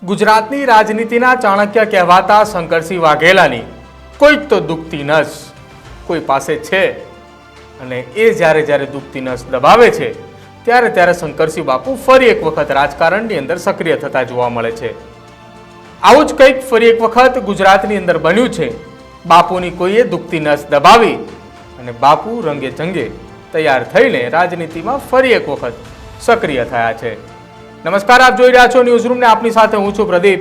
ગુજરાતની રાજનીતિના ચાણક્ય કહેવાતા શંકરસિંહ વાઘેલાની કોઈક તો દુખતી નસ કોઈ પાસે છે અને એ જ્યારે જ્યારે દુખતી નસ દબાવે છે ત્યારે ત્યારે શંકરસિંહ બાપુ ફરી એક વખત રાજકારણની અંદર સક્રિય થતા જોવા મળે છે। આવું જ કંઈક ફરી એક વખત ગુજરાતની અંદર બન્યું છે। બાપુની કોઈએ દુખતી નસ દબાવી અને બાપુ રંગે ચંગે તૈયાર થઈને રાજનીતિમાં ફરી એક વખત સક્રિય થયા છે। નમસ્કાર, આપ જોઈ રહ્યા છો ન્યૂઝ રૂમ ને આપની સાથે હું છું પ્રદીપ।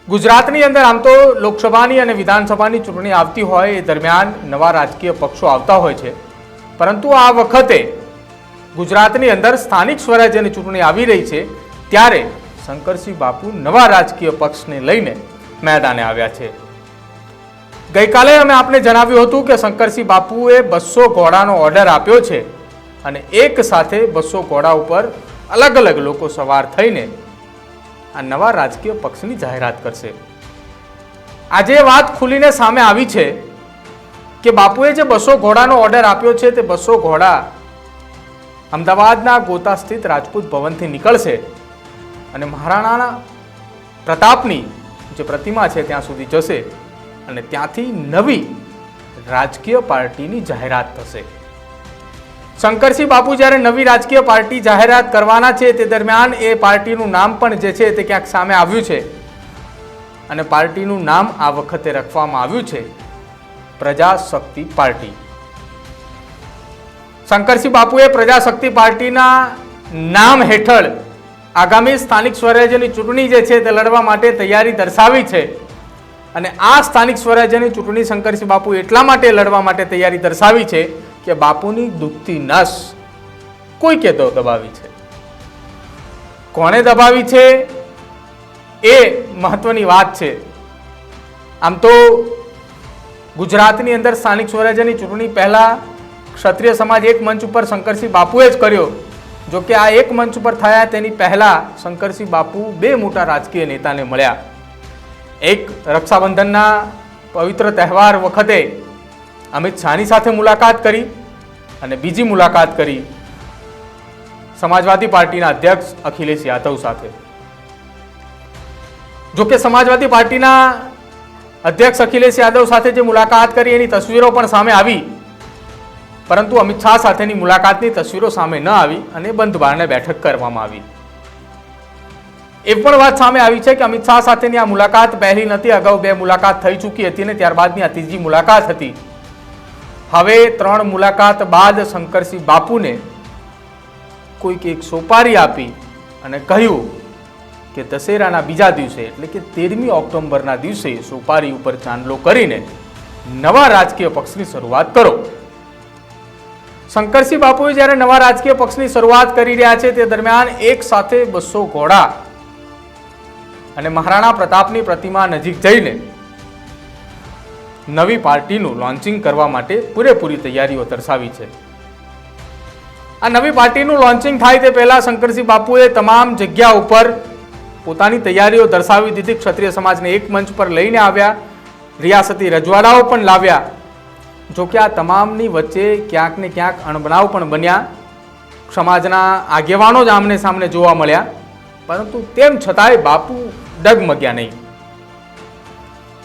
ગુજરાતની અંદર આમ તો લોકસભાની અને વિધાનસભાની ચૂંટણી આવતી હોય એ દરમિયાન નવા રાજકીય પક્ષો આવતા હોય છે, પરંતુ આ વખતે ગુજરાતની અંદર સ્થાનિક સ્વરાજ્યની ચૂંટણી આવી રહી છે ત્યારે શંકરસિંહ બાપુ નવા રાજકીય પક્ષને લઈને મેદાને આવ્યા છે। ગઈકાલે અમે આપને જણાવ્યું હતું કે શંકરસિંહ બાપુએ 200 ઘોડાનો ઓર્ડર આપ્યો છે અને એક સાથે 200 ઘોડા ઉપર અલગ અલગ લોકો સવાર થઈને આ નવા રાજકીય પક્ષની જાહેરાત કરશે। આજે વાત ખુલીને સામે આવી છે કે બાપુએ જે 200 ઘોડાનો ઓર્ડર આપ્યો છે તે 200 ઘોડા અમદાવાદના ગોતા સ્થિત રાજપૂત ભવનથી નીકળશે અને મહારાણા પ્રતાપની જે પ્રતિમા છે ત્યાં સુધી જશે અને ત્યાંથી નવી રાજકીય પાર્ટીની જાહેરાત થશે। શંકરસિંહ બાપુ જ્યારે નવી રાજકીય પાર્ટી જાહેરાત કરવાના છે તે દરમિયાન એ પાર્ટીનું નામ પણ જે છે તે ક્યાંક સામે આવ્યું છે અને પાર્ટીનું નામ આ વખતે રાખવામાં આવ્યું છે પ્રજાશક્તિ પાર્ટી। શંકરસિંહ બાપુએ પ્રજાશક્તિ પાર્ટીના નામ હેઠળ આગામી સ્થાનિક સ્વરાજ્યની ચૂંટણી જે છે તે લડવા માટે તૈયારી દર્શાવી છે અને આ સ્થાનિક સ્વરાજ્યની ચૂંટણી શંકરસિંહ બાપુ એટલા માટે લડવા માટે તૈયારી દર્શાવી છે કે બાપુની દુખતી નસ કોઈ કહેતો દબાવી છે। કોણે દબાવી છે એ મહત્વની વાત છે। આમ તો ગુજરાતની અંદર સ્થાનિક સ્વરાજ્યની ચૂંટણી પહેલા ક્ષત્રિય સમાજ એક મંચ ઉપર શંકરસિંહ બાપુએ જ કર્યો, જો કે આ એક મંચ ઉપર થયા તેની પહેલા શંકરસિંહ બાપુ બે મોટા રાજકીય નેતાને મળ્યા। એક રક્ષાબંધનના પવિત્ર તહેવાર વખતે અમિત શાહની સાથે મુલાકાત કરી અને બીજી મુલાકાત કરી સમાજવાદી પાર્ટીના અધ્યક્ષ અખિલેશ યાદવ સાથે। જો કે સમાજવાદી પાર્ટીના અધ્યક્ષ અખિલેશ યાદવ સાથે જે મુલાકાત કરી એની તસવીરો પણ સામે આવી, પરંતુ અમિત શાહ સાથેની મુલાકાતની તસવીરો સામે ન આવી અને બંધ બારણે બેઠક કરવામાં આવી। એ પણ વાત સામે આવી છે કે અમિત શાહ સાથેની આ મુલાકાત પહેલી નથી, અગાઉ 2 મુલાકાત થઈ ચૂકી હતી અને ત્યારબાદની આ ત્રીજી મુલાકાત હતી। હવે 3 મુલાકાત બાદ શંકરસિંહ બાપુને કોઈક એક સોપારી આપી અને કહ્યું કે દશેરાના બીજા દિવસે એટલે કે 13મી ઓક્ટોબરના દિવસે સોપારી ઉપર ચાંદલો કરીને નવા રાજકીય પક્ષની શરૂઆત કરો। શંકરસિંહ બાપુએ જ્યારે નવા રાજકીય પક્ષની શરૂઆત કરી રહ્યા છે તે દરમિયાન એક સાથે 200 ઘોડા અને મહારાણા પ્રતાપની પ્રતિમા નજીક જઈને નવી પાર્ટીનું લોન્ચિંગ કરવા માટે પૂરેપૂરી તૈયારીઓ દર્શાવી છે। આ નવી પાર્ટીનું લોન્ચિંગ થાય તે પહેલા શંકરસિંહ બાપુએ તમામ જગ્યા ઉપર પોતાની તૈયારીઓ દર્શાવી દીધી। ક્ષત્રિય સમાજને એક મંચ પર લઈને આવ્યા, રિયાસતી રજવાડાઓ પણ લાવ્યા। જો કે આ તમામની વચ્ચે ક્યાંક ને ક્યાંક અણબનાવ પણ બન્યા, સમાજના આગેવાનો જ આમને સામને જોવા મળ્યા, પરંતુ તેમ છતાંય બાપુ ડગમગ્યા નહીં।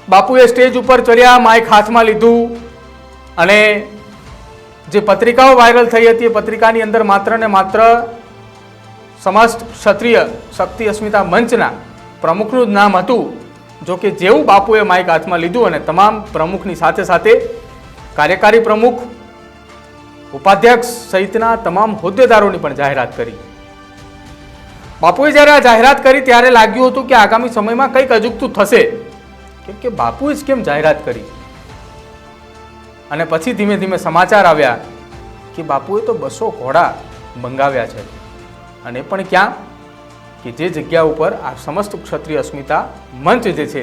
બાપુએ સ્ટેજ ઉપર ચડ્યા, માઇક હાથમાં લીધું અને જે પત્રિકાઓ વાયરલ થઈ હતી એ પત્રિકાની અંદર માત્ર ને માત્ર સમસ્ત ક્ષત્રિય શક્તિ અસ્મિતા મંચના પ્રમુખનું જ નામ હતું। જો કે જેવું બાપુએ માઇક હાથમાં લીધું અને તમામ પ્રમુખની સાથે સાથે કાર્યકારી પ્રમુખ, ઉપાધ્યક્ષ સહિતના તમામ હોદ્દેદારોની પણ જાહેરાત કરી। બાપુએ જ્યારે આ જાહેરાત કરી ત્યારે લાગ્યું હતું કે આગામી સમયમાં કંઈક અજુગતું થશે, કેમ કે બાપુએ જ કેમ જાહેરાત કરી। અને પછી ધીમે ધીમે સમાચાર આવ્યા કે બાપુએ તો 200 ઘોડા મંગાવ્યા છે અને પણ ક્યાં કે જે જગ્યા ઉપર આ સમસ્ત ક્ષત્રિય અસ્મિતા મંચ જે છે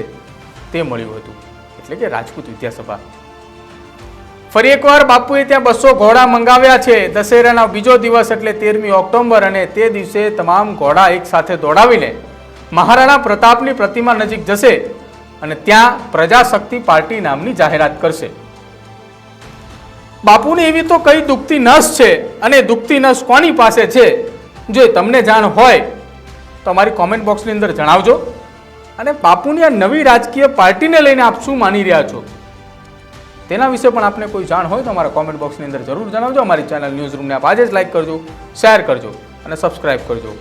તે મળ્યું હતું, એટલે કે રાજપૂત વિદ્યાસભા। ફરી એકવાર બાપુએ ત્યાં 200 ઘોડા મંગાવ્યા છે। દશેરાના બીજો દિવસ એટલે 13મી ઓક્ટોબર અને તે દિવસે તમામ ઘોડા એક સાથે દોડાવીને મહારાણા પ્રતાપની પ્રતિમા નજીક જશે અને ત્યાં પ્રજાશક્તિ પાર્ટી નામની જાહેરાત કરશે। બાપુની એવી તો કઈ દુખતી નસ છે અને દુખતી નસ કોની પાસે છે જો તમને જાણ હોય તો અમારી કોમેન્ટ બોક્સની અંદર જણાવજો. અને બાપુની આ નવી રાજકીય પાર્ટીને લઈને આપ શું માની રહ્યા છો તેના વિશે પણ આપને કોઈ જાણ હોય તો અમારા કોમેન્ટ બોક્સની અંદર જરૂર જણાવજો. અમારી ચેનલ ન્યૂઝ રૂમને આપ આજે જ લાઈક કરજો, શેર કરજો અને સબસ્ક્રાઇબ કરજો.